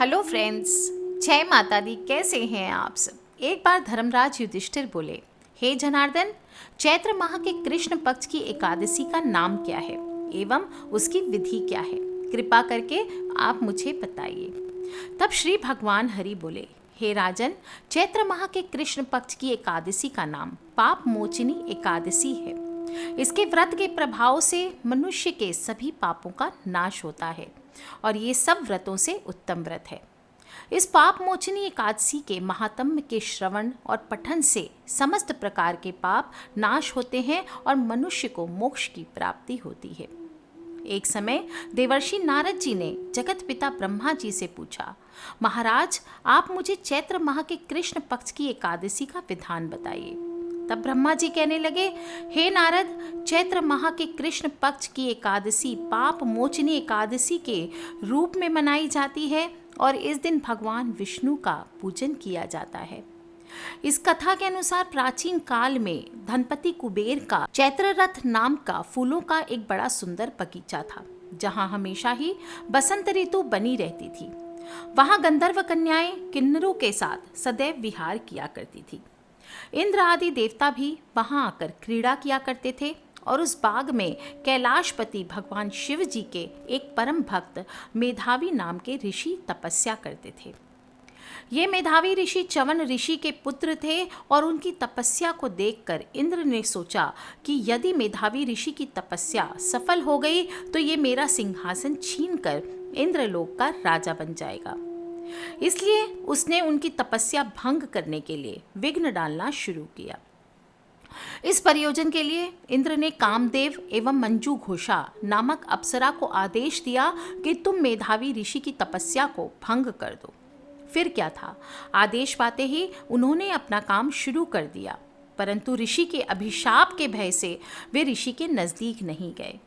Hello friends, जय माता दी। कैसे हैं आप सब। एक बार धर्मराज युधिष्ठिर बोले, हे जनार्दन, चैत्र माह के कृष्ण पक्ष की एकादशी का नाम क्या है एवं उसकी विधि क्या है? कृपा करके आप मुझे बताइए। तब श्री भगवान हरि बोले, हे राजन, चैत्र माह के कृष्ण पक्ष की एकादशी का नाम पाप मोचिनी एकादशी है। इसके व्रत के प्रभाव से मनुष्य के सभी पापों का नाश होता है और ये सब व्रतों से उत्तम व्रत है। इस पाप मोचनी एकादशी के महात्म्य के श्रवण और पठन से समस्त प्रकार के पाप नाश होते हैं और मनुष्य को मोक्ष की प्राप्ति होती है। एक समय देवर्षि नारद जी ने जगत पिता ब्रह्मा जी से पूछा, महाराज, आप मुझे चैत्र माह के कृष्ण पक्ष की एकादशी का विधान बताइए। तब ब्रह्मा जी कहने लगे, हे नारद, चैत्र माह के कृष्ण पक्ष की एकादशी पाप मोचनी एकादशी के रूप में मनाई जाती है और इस दिन भगवान विष्णु का पूजन किया जाता है। इस कथा के अनुसार प्राचीन काल में धनपति कुबेर का चैत्र रथ नाम का फूलों का एक बड़ा सुंदर बगीचा था, जहाँ हमेशा ही बसंत ऋतु बनी रहती थी। वहाँ गंधर्व कन्याएं किन्नरों के साथ सदैव विहार किया करती थी। इंद्र आदि देवता भी वहां आकर क्रीड़ा किया करते थे और उस बाग में कैलाशपति भगवान शिव जी के एक परम भक्त मेधावी नाम के ऋषि तपस्या करते थे। ये मेधावी ऋषि च्यवन ऋषि के पुत्र थे और उनकी तपस्या को देखकर इंद्र ने सोचा कि यदि मेधावी ऋषि की तपस्या सफल हो गई तो ये मेरा सिंहासन छीनकर इंद्रलोक का राजा बन जाएगा। इसलिए उसने उनकी तपस्या भंग करने के लिए विघ्न डालना शुरू किया। इस प्रयोजन के लिए इंद्र ने कामदेव एवं मंजू घोषा नामक अप्सरा को आदेश दिया कि तुम मेधावी ऋषि की तपस्या को भंग कर दो। फिर क्या था, आदेश पाते ही उन्होंने अपना काम शुरू कर दिया, परंतु ऋषि के अभिशाप के भय से वे ऋषि के नजदीक नहीं गए।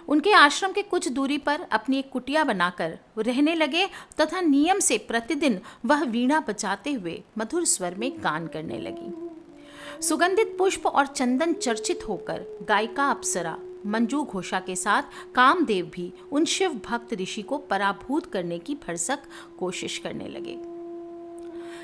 उनके आश्रम के कुछ दूरी पर अपनी एक कुटिया बनाकर रहने लगे तथा नियम से प्रतिदिन वह वीणा बजाते हुए मधुर स्वर में गान करने लगी। सुगंधित पुष्प और चंदन चर्चित होकर गायिका अप्सरा मंजू घोषा के साथ कामदेव भी उन शिव भक्त ऋषि को पराभूत करने की भरसक कोशिश करने लगे।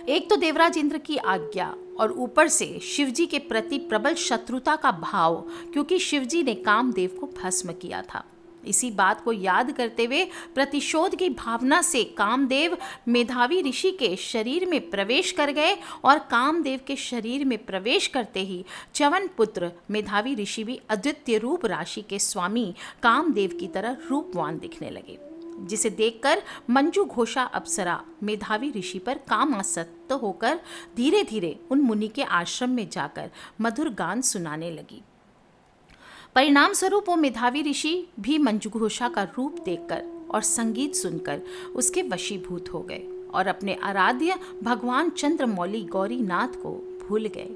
एक तो देवराज इंद्र की आज्ञा और ऊपर से शिवजी के प्रति प्रबल शत्रुता का भाव, क्योंकि शिवजी ने कामदेव को भस्म किया था। इसी बात को याद करते हुए प्रतिशोध की भावना से कामदेव मेधावी ऋषि के शरीर में प्रवेश कर गए और कामदेव के शरीर में प्रवेश करते ही च्यवन पुत्र मेधावी ऋषि भी अद्वितीय रूप राशि के स्वामी कामदेव की तरह रूपवान दिखने लगे, जिसे देखकर मंजू घोषा अप्सरा मेधावी ऋषि पर कामासक्त होकर धीरे धीरे उन मुनि के आश्रम में जाकर मधुर गान सुनाने लगी। परिणाम स्वरूप वो मेधावी ऋषि भी मंजू घोषा का रूप देखकर और संगीत सुनकर उसके वशीभूत हो गए और अपने आराध्य भगवान चंद्रमौली गौरीनाथ को भूल गए।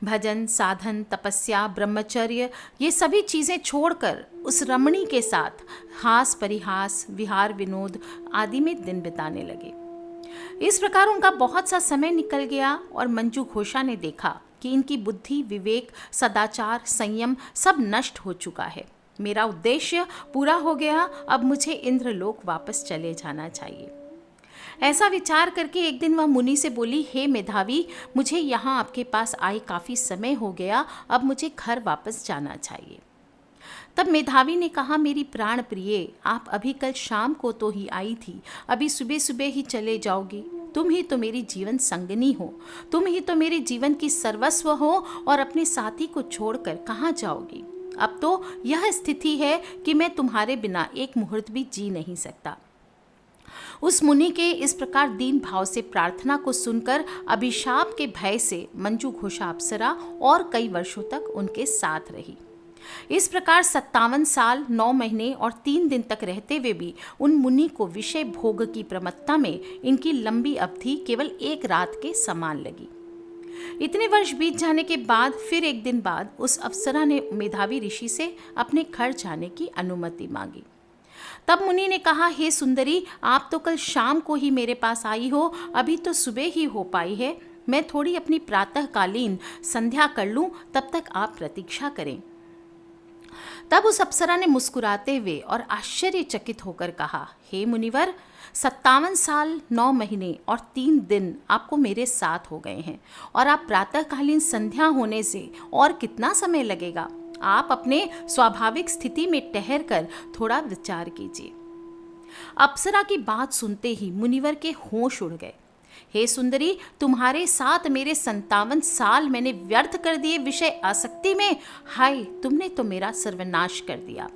भजन, साधन, तपस्या, ब्रह्मचर्य, ये सभी चीज़ें छोड़कर उस रमणी के साथ हास परिहास, विहार विनोद आदि में दिन बिताने लगे। इस प्रकार उनका बहुत सा समय निकल गया और मंजू घोषा ने देखा कि इनकी बुद्धि, विवेक, सदाचार, संयम सब नष्ट हो चुका है। मेरा उद्देश्य पूरा हो गया, अब मुझे इंद्रलोक वापस चले जाना चाहिए। ऐसा विचार करके एक दिन वह मुनि से बोली, हे मेधावी, मुझे यहाँ आपके पास आए काफ़ी समय हो गया, अब मुझे घर वापस जाना चाहिए। तब मेधावी ने कहा, मेरी प्राण प्रिय, आप अभी कल शाम को तो ही आई थी, अभी सुबह सुबह ही चले जाओगी। तुम ही तो मेरी जीवन संगनी हो, तुम ही तो मेरे जीवन की सर्वस्व हो और अपने साथी को छोड़कर कहाँ जाओगी। अब तो यह स्थिति है कि मैं तुम्हारे बिना एक मुहूर्त भी जी नहीं सकता। उस मुनि के इस प्रकार दीन भाव से प्रार्थना को सुनकर अभिशाप के भय से मंजू घोषा अप्सरा और कई वर्षों तक उनके साथ रही। इस प्रकार 57 साल 9 महीने और 3 दिन तक रहते हुए भी उन मुनि को विषय भोग की प्रमत्ता में इनकी लंबी अवधि केवल एक रात के समान लगी। इतने वर्ष बीत जाने के बाद फिर एक दिन बाद उस अप्सरा ने मेधावी ऋषि से अपने घर जाने की अनुमति मांगी। तब मुनि ने कहा, हे सुंदरी, आप तो कल शाम को ही मेरे पास आई हो, अभी तो सुबह ही हो पाई है। मैं थोड़ी अपनी प्रातःकालीन संध्या कर लूं, तब तक आप प्रतीक्षा करें। तब उस अप्सरा ने मुस्कुराते हुए और आश्चर्यचकित होकर कहा, हे मुनिवर, 57 साल 9 महीने और 3 दिन आपको मेरे साथ हो गए हैं और आप प्रातःकालीन संध्या होने से और कितना समय लगेगा? आप अपने स्वाभाविक स्थिति में ठहर कर थोड़ा विचार कीजिए। अप्सरा की बात सुनते ही मुनिवर के होश उड़ गए। हे सुंदरी, तुम्हारे साथ मेरे 57 साल मैंने व्यर्थ कर दिए विषय आसक्ति में। हाय, तुमने तो मेरा सर्वनाश कर दिया।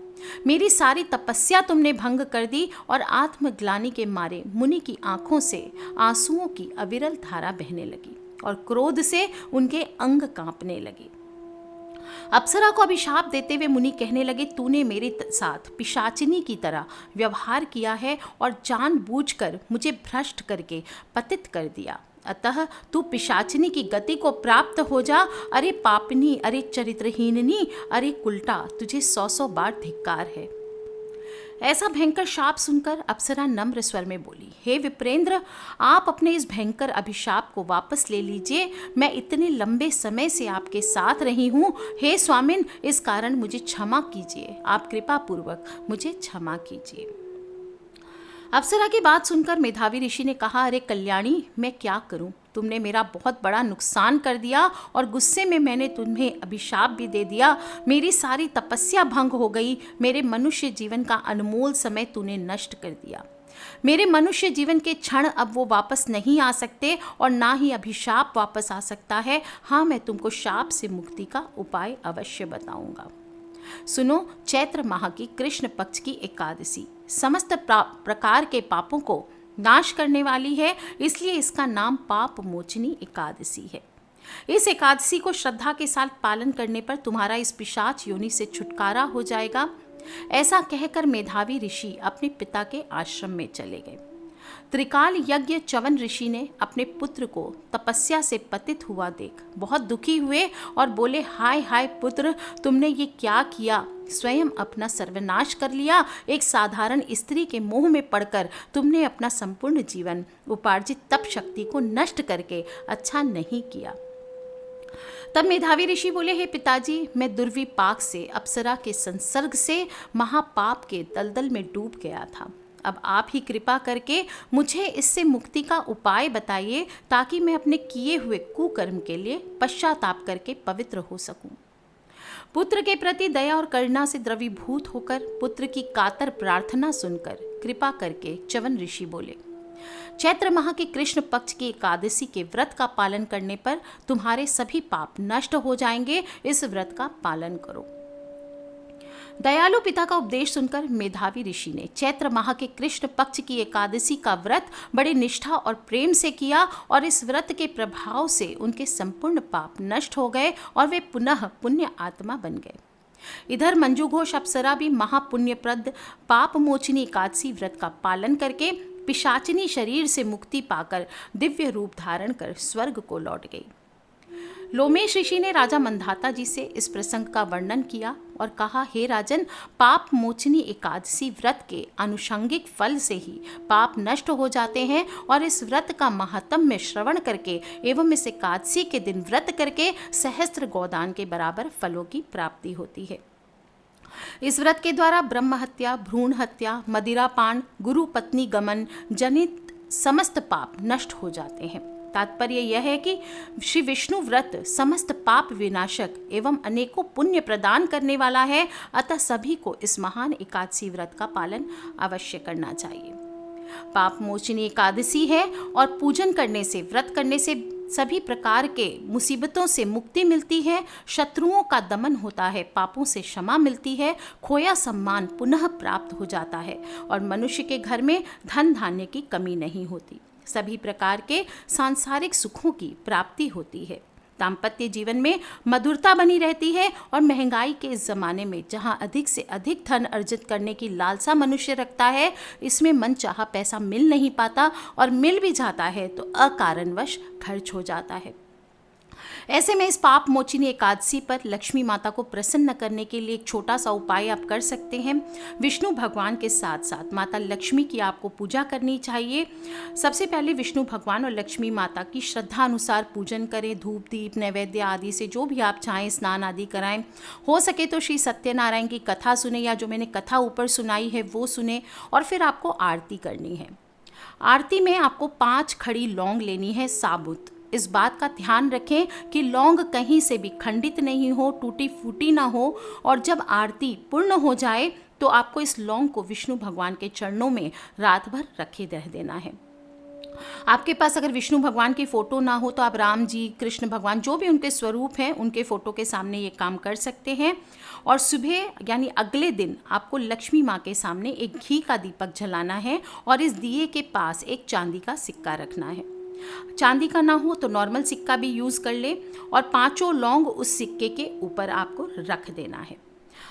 मेरी सारी तपस्या तुमने भंग कर दी और आत्मग्लानि के मारे मुनि की आंखों से आंसुओं की अविरल धारा बहने लगी और क्रोध से उनके अंग कांपने लगे। अप्सरा को अभिशाप देते हुए मुनि कहने लगे, तूने मेरे साथ पिशाचिनी की तरह व्यवहार किया है और जानबूझकर मुझे भ्रष्ट करके पतित कर दिया। अतः तू पिशाचिनी की गति को प्राप्त हो जा। अरे पापनी, अरे चरित्रहीननी, अरे कुलटा, तुझे 100 बार धिक्कार है। ऐसा भयंकर शाप सुनकर अप्सरा नम्र स्वर में बोली, हे विप्रेंद्र, आप अपने इस भयंकर अभिशाप को वापस ले लीजिए। मैं इतने लंबे समय से आपके साथ रही हूँ। हे स्वामिन, इस कारण मुझे क्षमा कीजिए। आप कृपा पूर्वक मुझे क्षमा कीजिए। अप्सरा की बात सुनकर मेधावी ऋषि ने कहा, अरे कल्याणी, मैं क्या करूं? तुमने मेरा बहुत बड़ा नुकसान कर दिया और गुस्से में मैंने तुम्हें अभिशाप भी दे दिया। मेरी सारी तपस्या भंग हो गई। मेरे मनुष्य जीवन का अनमोल समय तूने नष्ट कर दिया। मेरे मनुष्य जीवन के क्षण अब वो वापस नहीं आ सकते और ना ही अभिशाप वापस आ सकता है। हाँ, मैं तुमको शाप से मुक्ति का उपाय अवश्य बताऊंगा। सुनो, चैत्र माह की कृष्ण पक्ष की एकादशी समस्त प्रकार के पापों को नाश करने वाली है, इसलिए इसका नाम पाप मोचनी एकादशी है। इस एकादशी को श्रद्धा के साथ पालन करने पर तुम्हारा इस पिशाच योनि से छुटकारा हो जाएगा। ऐसा कहकर मेधावी ऋषि अपने पिता के आश्रम में चले गए। त्रिकाल यज्ञ च्यवन ऋषि ने अपने पुत्र को तपस्या से पतित हुआ देख बहुत दुखी हुए और बोले, हाय हाय पुत्र, तुमने ये क्या किया? स्वयं अपना सर्वनाश कर लिया। एक साधारण स्त्री के मोह में पड़कर तुमने अपना संपूर्ण जीवन उपार्जित तप शक्ति को नष्ट करके अच्छा नहीं किया। तब मेधावी ऋषि बोले, हे पिताजी, मैं दुर्विपाक से अप्सरा के संसर्ग से महापाप के दलदल में डूब गया था। अब आप ही कृपा करके मुझे इससे मुक्ति का उपाय बताइए ताकि मैं अपने किए हुए कुकर्म के लिए पश्चाताप करके पवित्र हो सकूं। पुत्र के प्रति दया और करुणा से द्रवीभूत होकर पुत्र की कातर प्रार्थना सुनकर कृपा करके च्यवन ऋषि बोले, चैत्र माह के कृष्ण पक्ष की एकादशी के व्रत का पालन करने पर तुम्हारे सभी पाप नष्ट हो जाएंगे। इस व्रत का पालन करो। दयालु पिता का उपदेश सुनकर मेधावी ऋषि ने चैत्र माह के कृष्ण पक्ष की एकादशी का व्रत बड़े निष्ठा और प्रेम से किया और इस व्रत के प्रभाव से उनके संपूर्ण पाप नष्ट हो गए और वे पुनः पुण्य आत्मा बन गए। इधर मंजू घोष अप्सरा भी महापुण्यप्रद पाप मोचनी एकादशी व्रत का पालन करके पिशाचिनी शरीर से मुक्ति पाकर दिव्य रूप धारण कर स्वर्ग को लौट गई। लोमेश ऋषि ने राजा मंधाता जी से इस प्रसंग का वर्णन किया और कहा, हे राजन, पाप मोचनी एकादशी व्रत के आनुषंगिक फल से ही पाप नष्ट हो जाते हैं और इस व्रत का महात्म्य श्रवण करके एवं इस एकादशी के दिन व्रत करके सहस्त्र गोदान के बराबर फलों की प्राप्ति होती है। इस व्रत के द्वारा ब्रह्म हत्या, भ्रूण हत्या, मदिरापान, गुरु पत्नी गमन जनित समस्त पाप नष्ट हो जाते हैं। तात्पर्य यह है कि श्री विष्णु व्रत समस्त पाप विनाशक एवं अनेकों पुण्य प्रदान करने वाला है, अतः सभी को इस महान एकादशी व्रत का पालन अवश्य करना चाहिए। पाप मोचनी एकादशी है और पूजन करने से, व्रत करने से सभी प्रकार के मुसीबतों से मुक्ति मिलती है, शत्रुओं का दमन होता है, पापों से क्षमा मिलती है, खोया सम्मान पुनः प्राप्त हो जाता है और मनुष्य के घर में धन धान्य की कमी नहीं होती। सभी प्रकार के सांसारिक सुखों की प्राप्ति होती है। दाम्पत्य जीवन में मधुरता बनी रहती है और महंगाई के इस जमाने में जहां अधिक से अधिक धन अर्जित करने की लालसा मनुष्य रखता है, इसमें मन चाहा पैसा मिल नहीं पाता और मिल भी जाता है तो अकारणवश खर्च हो जाता है। ऐसे में इस पाप मोचिनी एकादशी पर लक्ष्मी माता को प्रसन्न करने के लिए एक छोटा सा उपाय आप कर सकते हैं। विष्णु भगवान के साथ साथ माता लक्ष्मी की आपको पूजा करनी चाहिए। सबसे पहले विष्णु भगवान और लक्ष्मी माता की श्रद्धा अनुसार पूजन करें। धूप दीप नैवेद्य आदि से जो भी आप चाहें स्नान आदि कराएं। हो सके तो श्री सत्यनारायण की कथा सुने या जो मैंने कथा ऊपर सुनाई है वो सुने, और फिर आपको आरती करनी है। आरती में आपको 5 खड़ी लौंग लेनी है साबुत। इस बात का ध्यान रखें कि लौंग कहीं से भी खंडित नहीं हो, टूटी फूटी ना हो, और जब आरती पूर्ण हो जाए तो आपको इस लौंग को विष्णु भगवान के चरणों में रात भर रखे रह देना है। आपके पास अगर विष्णु भगवान की फ़ोटो ना हो तो आप राम जी, कृष्ण भगवान, जो भी उनके स्वरूप हैं उनके फ़ोटो के सामने ये काम कर सकते हैं। और सुबह यानी अगले दिन आपको लक्ष्मी माँ के सामने एक घी का दीपक जलाना है और इस दिए के पास एक चांदी का सिक्का रखना है। चांदी का ना हो तो नॉर्मल सिक्का भी यूज़ कर ले, और 5 लौंग उस सिक्के के ऊपर आपको रख देना है।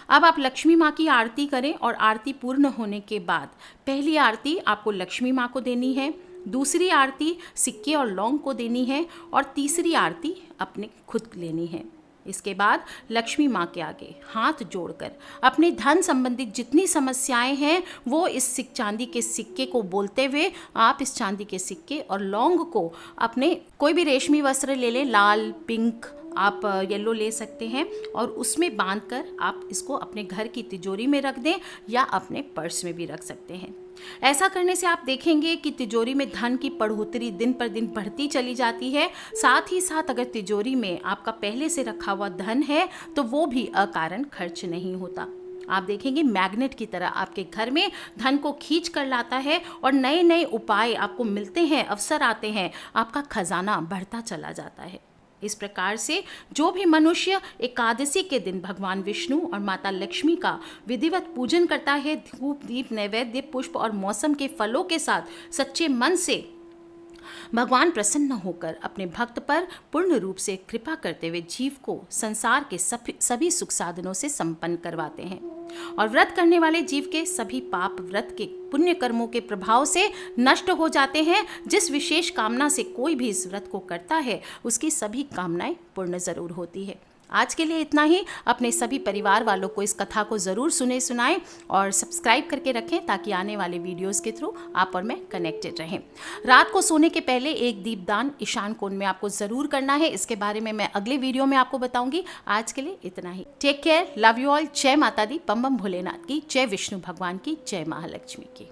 अब आप लक्ष्मी माँ की आरती करें, और आरती पूर्ण होने के बाद पहली आरती आपको लक्ष्मी माँ को देनी है, दूसरी आरती सिक्के और लौंग को देनी है, और तीसरी आरती अपने खुद लेनी है। इसके बाद लक्ष्मी माँ के आगे हाथ जोड़कर अपने धन संबंधित जितनी समस्याएं हैं वो इस चांदी के सिक्के को बोलते हुए आप इस चांदी के सिक्के और लौंग को अपने कोई भी रेशमी वस्त्र ले लें, लाल, पिंक, आप येलो ले सकते हैं, और उसमें बांधकर आप इसको अपने घर की तिजोरी में रख दें या अपने पर्स में भी रख सकते हैं। ऐसा करने से आप देखेंगे कि तिजोरी में धन की बढ़ोतरी दिन पर दिन बढ़ती चली जाती है। साथ ही साथ अगर तिजोरी में आपका पहले से रखा हुआ धन है तो वो भी अकारण खर्च नहीं होता। आप देखेंगे मैग्नेट की तरह आपके घर में धन को खींच कर लाता है, और नए नए उपाय आपको मिलते हैं, अवसर आते हैं, आपका खजाना बढ़ता चला जाता है। इस प्रकार से जो भी मनुष्य एकादशी के दिन भगवान विष्णु और माता लक्ष्मी का विधिवत पूजन करता है, धूप दीप नैवेद्य पुष्प और मौसम के फलों के साथ सच्चे मन से भगवान प्रसन्न होकर अपने भक्त पर पूर्ण रूप से कृपा करते हुए जीव को संसार के सभी सुख साधनों से संपन्न करवाते हैं। और व्रत करने वाले जीव के सभी पाप व्रत के पुण्य कर्मों के प्रभाव से नष्ट हो जाते हैं। जिस विशेष कामना से कोई भी इस व्रत को करता है उसकी सभी कामनाएं पूर्ण जरूर होती है। आज के लिए इतना ही। अपने सभी परिवार वालों को इस कथा को ज़रूर सुनाएं और सब्सक्राइब करके रखें ताकि आने वाले वीडियोस के थ्रू आप और मैं कनेक्टेड रहें। रात को सोने के पहले एक दीपदान ईशान कोण में आपको ज़रूर करना है। इसके बारे में मैं अगले वीडियो में आपको बताऊंगी। आज के लिए इतना ही। Take care, love you all. जय माता दी, बम बम भोलेनाथ की, जय विष्णु भगवान की, जय महालक्ष्मी की।